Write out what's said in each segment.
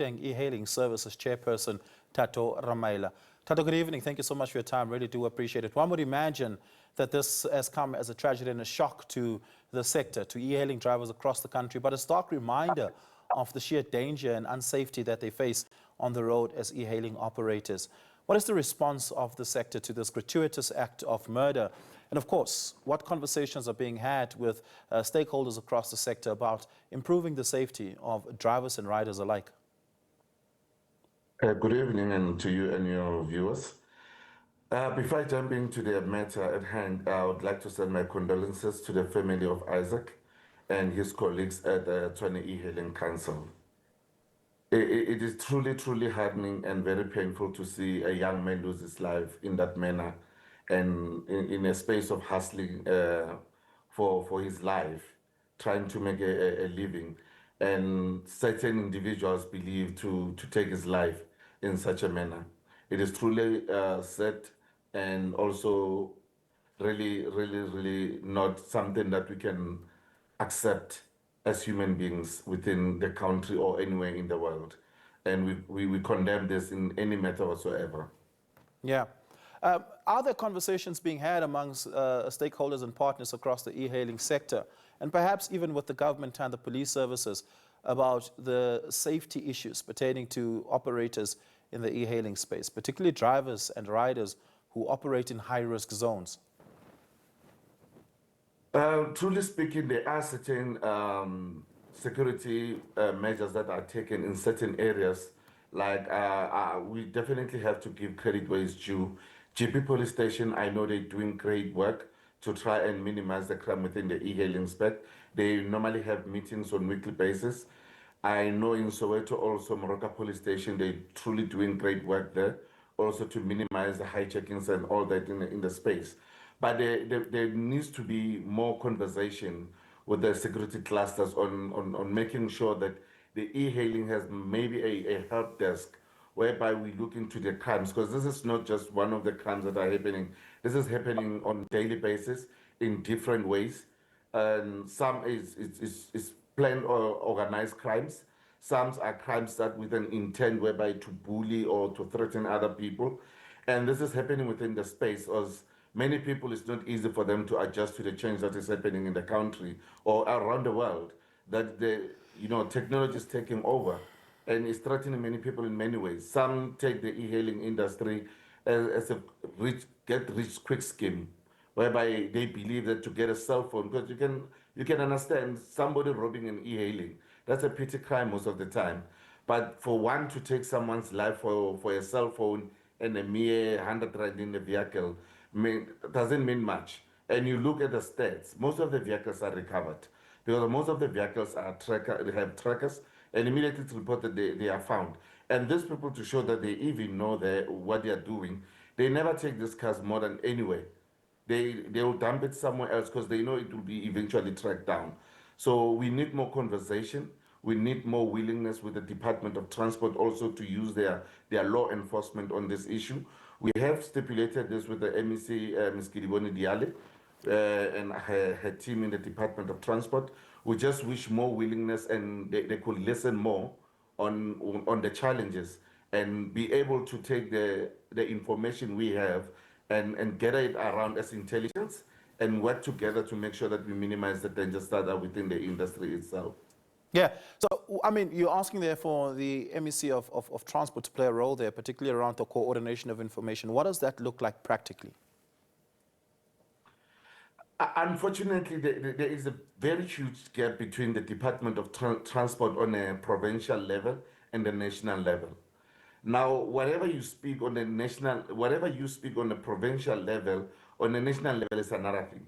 Gauteng E-hailing Services Chairperson, Thato Ramaila. Thato, good evening. Thank you so much for your time. Really do appreciate it. One would imagine that this has come as a tragedy and a shock to the sector, to e-hailing drivers across the country, but a stark reminder of the sheer danger and unsafety that they face on the road as e-hailing operators. What is the response of the sector to this gratuitous act of murder? And of course, what conversations are being had with stakeholders across the sector about improving the safety of drivers and riders alike? Good evening and to you and your viewers. Before I jump into the matter at hand, I would like to send my condolences to the family of Isaac and his colleagues at the Thato E-hailing Council. It is truly hardening and very painful to see a young man lose his life in that manner and in a space of hustling for his life, trying to make a living. And certain individuals believe to take his life in such a manner. It is truly sad and also really not something that we can accept as human beings within the country or anywhere in the world. And we condemn this in any matter whatsoever. Yeah. Are there conversations being had amongst stakeholders and partners across the e-hailing sector, and perhaps even with the government and the police services, about the safety issues pertaining to operators in the e-hailing space, particularly drivers and riders who operate in high-risk zones? Truly speaking, there are certain security measures that are taken in certain areas. Like we definitely have to give credit where it's due. GP Police Station, I know they're doing great work to try and minimize the crime within the e-hailing space. They normally have meetings on weekly basis. I know in Soweto also, Moroka Police Station, they're truly doing great work there, also to minimize the hijackings and all that in the space. But there needs to be more conversation with the security clusters on making sure that the e-hailing has maybe a help desk whereby we look into the crimes, because this is not just one of the crimes that are happening. This is happening on a daily basis in different ways. And some is planned or organized crimes. Some are crimes that with an intent whereby to bully or to threaten other people. And this is happening within the space as many people, it's not easy for them to adjust to the change that is happening in the country or around the world, that technology is taking over and is threatening many people in many ways. Some take the e-hailing industry as a get rich quick scheme, whereby they believe that to get a cell phone, because you can understand somebody robbing an e-hailing, that's a petty crime most of the time. But for one to take someone's life for a cell phone and a mere 100 rand in the vehicle doesn't mean much. And you look at the stats, most of the vehicles are recovered because most of the vehicles are have trackers, and immediately it's reported they are found. And these people, to show that they even know what they are doing, they never take these cars more than anyway. They will dump it somewhere else because they know it will be eventually tracked down. So we need more conversation. We need more willingness with the Department of Transport also to use their law enforcement on this issue. We have stipulated this with the MEC, Ms. Kidiboni Diale, and her team in the Department of Transport. We just wish more willingness, and they could listen more on the challenges and be able to take the information we have and gather it around as intelligence and work together to make sure that we minimize the dangers that are within the industry itself. Yeah, so, I mean, you're asking there for the MEC of Transport to play a role there, particularly around the coordination of information. What does that look like practically? Unfortunately, there is a very huge gap between the Department of Transport on a provincial level and the national level. Now, whatever you speak on the provincial level, on the national level is another thing.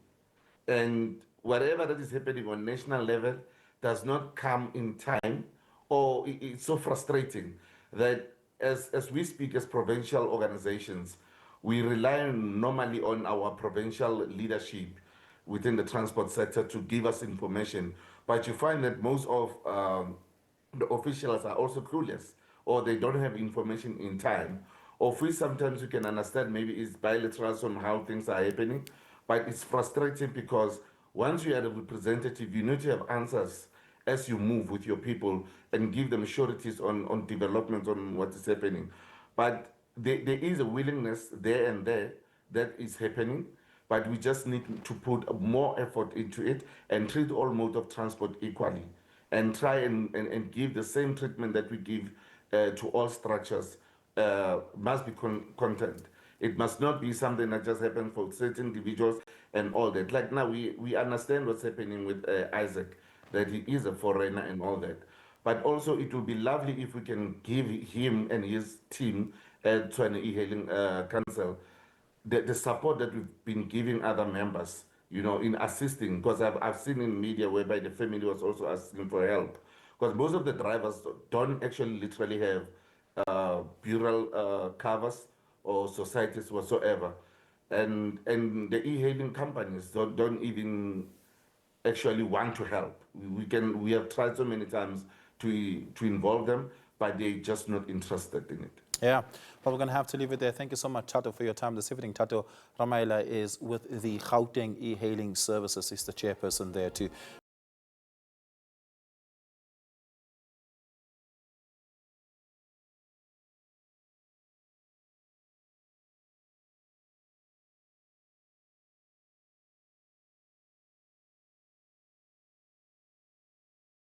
And whatever that is happening on national level does not come in time, or it's so frustrating that as we speak as provincial organizations, we rely normally on our provincial leadership within the transport sector to give us information. But you find that most of the officials are also clueless, or they don't have information in time. Or we sometimes you can understand maybe it's bilateral on how things are happening, but it's frustrating because once you are a representative, you need to have answers as you move with your people and give them sureties on developments on what is happening. But there is a willingness there and there that is happening, but we just need to put more effort into it and treat all modes of transport equally and try and give the same treatment that we give to all structures. Must be content. It must not be something that just happens for certain individuals and all that. Like now, we understand what's happening with Isaac, that he is a foreigner and all that. But also, it will be lovely if we can give him and his team to an e-hailing council the support that we've been giving other members, in assisting, because I've seen in media whereby the family was also asking for help. Because most of the drivers don't actually literally have bureau covers or societies whatsoever. And the e-hailing companies don't even actually want to help. We have tried so many times to involve them, but they're just not interested in it. Yeah, well, we're going to have to leave it there. Thank you so much, Thato, for your time this evening. Thato Ramaila is with the Gauteng E-hailing Services. He's the chairperson there too.